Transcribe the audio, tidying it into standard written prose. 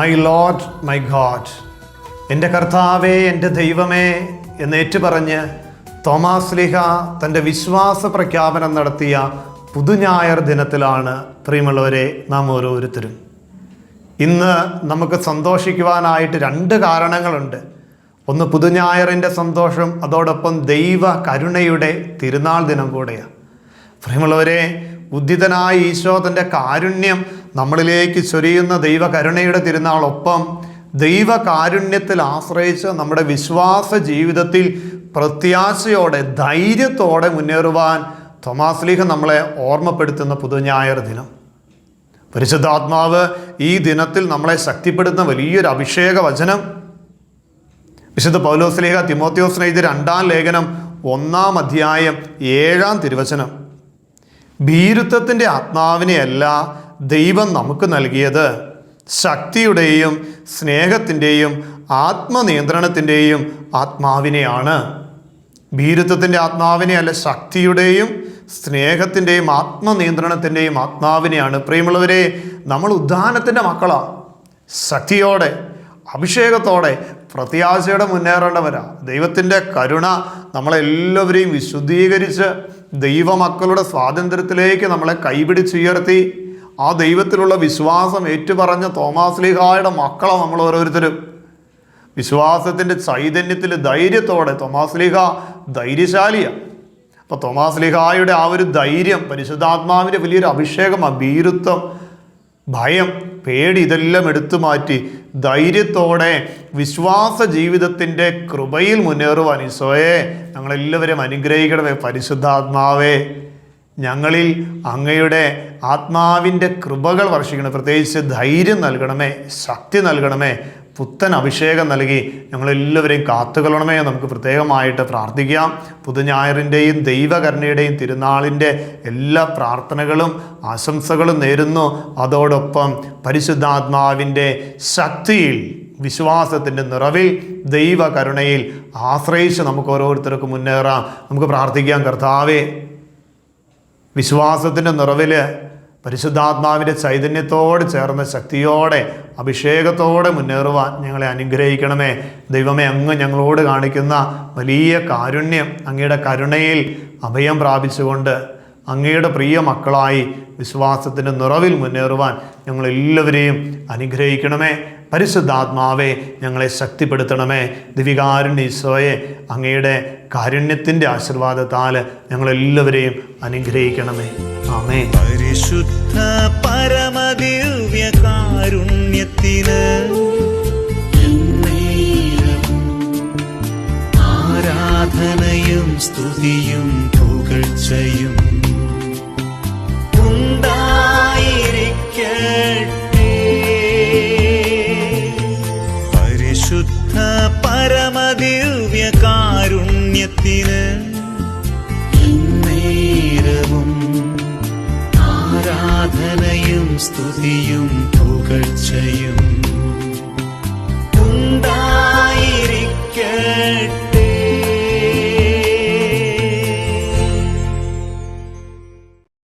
My Lord my God, എൻ്റെ കർത്താവേ, എൻ്റെ ദൈവമേ എന്നേറ്റു പറഞ്ഞ് തോമാസ് ലീഹ തൻ്റെ വിശ്വാസ പ്രഖ്യാപനം നടത്തിയ പുതുഞായർ ദിനത്തിലാണ് പ്രിയമുള്ളവരെ നാം ഓരോരുത്തരും. ഇന്ന് നമുക്ക് സന്തോഷിക്കുവാനായിട്ട് രണ്ട് കാരണങ്ങളുണ്ട്. ഒന്ന് പുതുഞായറിൻ്റെ സന്തോഷം, അതോടൊപ്പം ദൈവ കരുണയുടെ തിരുനാൾ ദിനം കൂടെയാണ്. പ്രിയമുള്ളവരെ, ഉദ്ധിതനായ ഈശോ തൻ്റെ കാരുണ്യം നമ്മളിലേക്ക് ചൊരിയുന്ന ദൈവ കരുണയുടെ തിരുനാൾ, ഒപ്പം ദൈവ കാരുണ്യത്തിൽ ആശ്രയിച്ച് നമ്മുടെ വിശ്വാസ ജീവിതത്തിൽ പ്രത്യാശയോടെ ധൈര്യത്തോടെ മുന്നേറുവാൻ തോമാസ് ലീഹ നമ്മളെ ഓർമ്മപ്പെടുത്തുന്ന പുതുഞായർ ദിനം. പരിശുദ്ധാത്മാവ് ഈ ദിനത്തിൽ നമ്മളെ ശക്തിപ്പെടുത്തുന്ന വലിയൊരു അഭിഷേക വചനം വിശുദ്ധ പൗലോസ് ലീഹ തിമോത്തിയോസിന് എഴുതിയ 2-ാം ലേഖനം 1-ാം അധ്യായം 7-ാം തിരുവചനം. ഭീരുത്വത്തിൻ്റെ ആത്മാവിനെയല്ല ദൈവം നമുക്ക് നൽകിയത്, ശക്തിയുടെയും സ്നേഹത്തിൻ്റെയും ആത്മനിയന്ത്രണത്തിൻ്റെയും ആത്മാവിനെയാണ്. ഭീരുത്വത്തിൻ്റെ ആത്മാവിനെയല്ല, ശക്തിയുടെയും സ്നേഹത്തിൻ്റെയും ആത്മനിയന്ത്രണത്തിൻ്റെയും ആത്മാവിനെയാണ്. പ്രിയമുള്ളവരെ, നമ്മൾ ഉദ്ധാനത്തിൻ്റെ മക്കളാണ്. ശക്തിയോടെ, അഭിഷേകത്തോടെ, പ്രത്യാശയോടെ മുന്നേറേണ്ടവരാ. ദൈവത്തിൻ്റെ കരുണ നമ്മളെല്ലാവരെയും വിശുദ്ധീകരിച്ച് ദൈവമക്കളുടെ സ്വാതന്ത്ര്യത്തിലേക്ക് നമ്മളെ കൈപിടിച്ചുയർത്തി ആ ദൈവത്തിലുള്ള വിശ്വാസം ഏറ്റുപറഞ്ഞ തോമാസ് ലീഹായുടെ മക്കളാണ് നമ്മൾ ഓരോരുത്തരും. വിശ്വാസത്തിൻ്റെ ചൈതന്യത്തിൽ ധൈര്യത്തോടെ, തോമാസ് ലീഹ ധൈര്യശാലിയാണ്. അപ്പോൾ തോമാസ് ലീഹായുടെ ആ ഒരു ധൈര്യം പരിശുദ്ധാത്മാവിൻ്റെ വലിയൊരു അഭിഷേകമാണ്. ഭീരുത്വം, ഭയം, പേടി ഇതെല്ലാം എടുത്തു മാറ്റി ധൈര്യത്തോടെ വിശ്വാസ ജീവിതത്തിൻ്റെ കൃപയിൽ മുന്നേറുവാൻ ഈശോയെ ഞങ്ങളെല്ലാവരും അനുഗ്രഹിക്കണമേ. പരിശുദ്ധാത്മാവേ, ഞങ്ങളിൽ അങ്ങയുടെ ആത്മാവിൻ്റെ കൃപകൾ വർഷിക്കണം. പ്രത്യേകിച്ച് ധൈര്യം നൽകണമേ, ശക്തി നൽകണമേ, പുത്തൻ അഭിഷേകം നൽകി ഞങ്ങളെല്ലാവരെയും കാത്തുകൊള്ളണമേ. നമുക്ക് പ്രത്യേകമായിട്ട് പ്രാർത്ഥിക്കാം. പുതുഞായറിൻ്റെയും ദൈവകരുണയുടെയും തിരുനാളിൻ്റെ എല്ലാ പ്രാർത്ഥനകളും ആശംസകളും നേരുന്നു. അതോടൊപ്പം പരിശുദ്ധാത്മാവിൻ്റെ ശക്തിയിൽ, വിശ്വാസത്തിൻ്റെ നിറവിൽ, ദൈവകരുണയിൽ ആശ്രയിച്ച് നമുക്ക് ഓരോരുത്തർക്കും മുന്നേറാം. നമുക്ക് പ്രാർത്ഥിക്കാം. കർത്താവേ, വിശ്വാസത്തിൻ്റെ നിറവിൽ പരിശുദ്ധാത്മാവിൻ്റെ ചൈതന്യത്തോട് ചേർന്ന ശക്തിയോടെ, അഭിഷേകത്തോടെ മുന്നേറുവാൻ ഞങ്ങളെ അനുഗ്രഹിക്കണമേ. ദൈവമേ, അങ്ങ് ഞങ്ങളോട് കാണിക്കുന്ന വലിയ കാരുണ്യം, അങ്ങയുടെ കരുണയിൽ അഭയം പ്രാപിച്ചുകൊണ്ട് അങ്ങയുടെ പ്രിയ മക്കളായി വിശ്വാസത്തിൻ്റെ നിറവിൽ മുന്നേറുവാൻ ഞങ്ങളെല്ലാവരെയും അനുഗ്രഹിക്കണമേ. പരിശുദ്ധാത്മാവെ, ഞങ്ങളെ ശക്തിപ്പെടുത്തണമേ. ദിവികാരുണ്യ ഈശോയെ, അങ്ങയുടെ കാരുണ്യത്തിൻ്റെ ആശീർവാദത്താൽ ഞങ്ങളെല്ലാവരെയും അനുഗ്രഹിക്കണമേ. ആമേൻ. പരിശുദ്ധ പരമദിവ്യ കാരുണ്യത്തിന് ആരാധനയും സ്തുതിയും പുകഴ്ചയും ഉണ്ടായിരിക്കട്ടെ. പരിശുദ്ധ പരമദിവ്യ കാരുണ്യത്തിന് നേരവും ആരാധനയും സ്തുതിയും പുകഴ്ചയും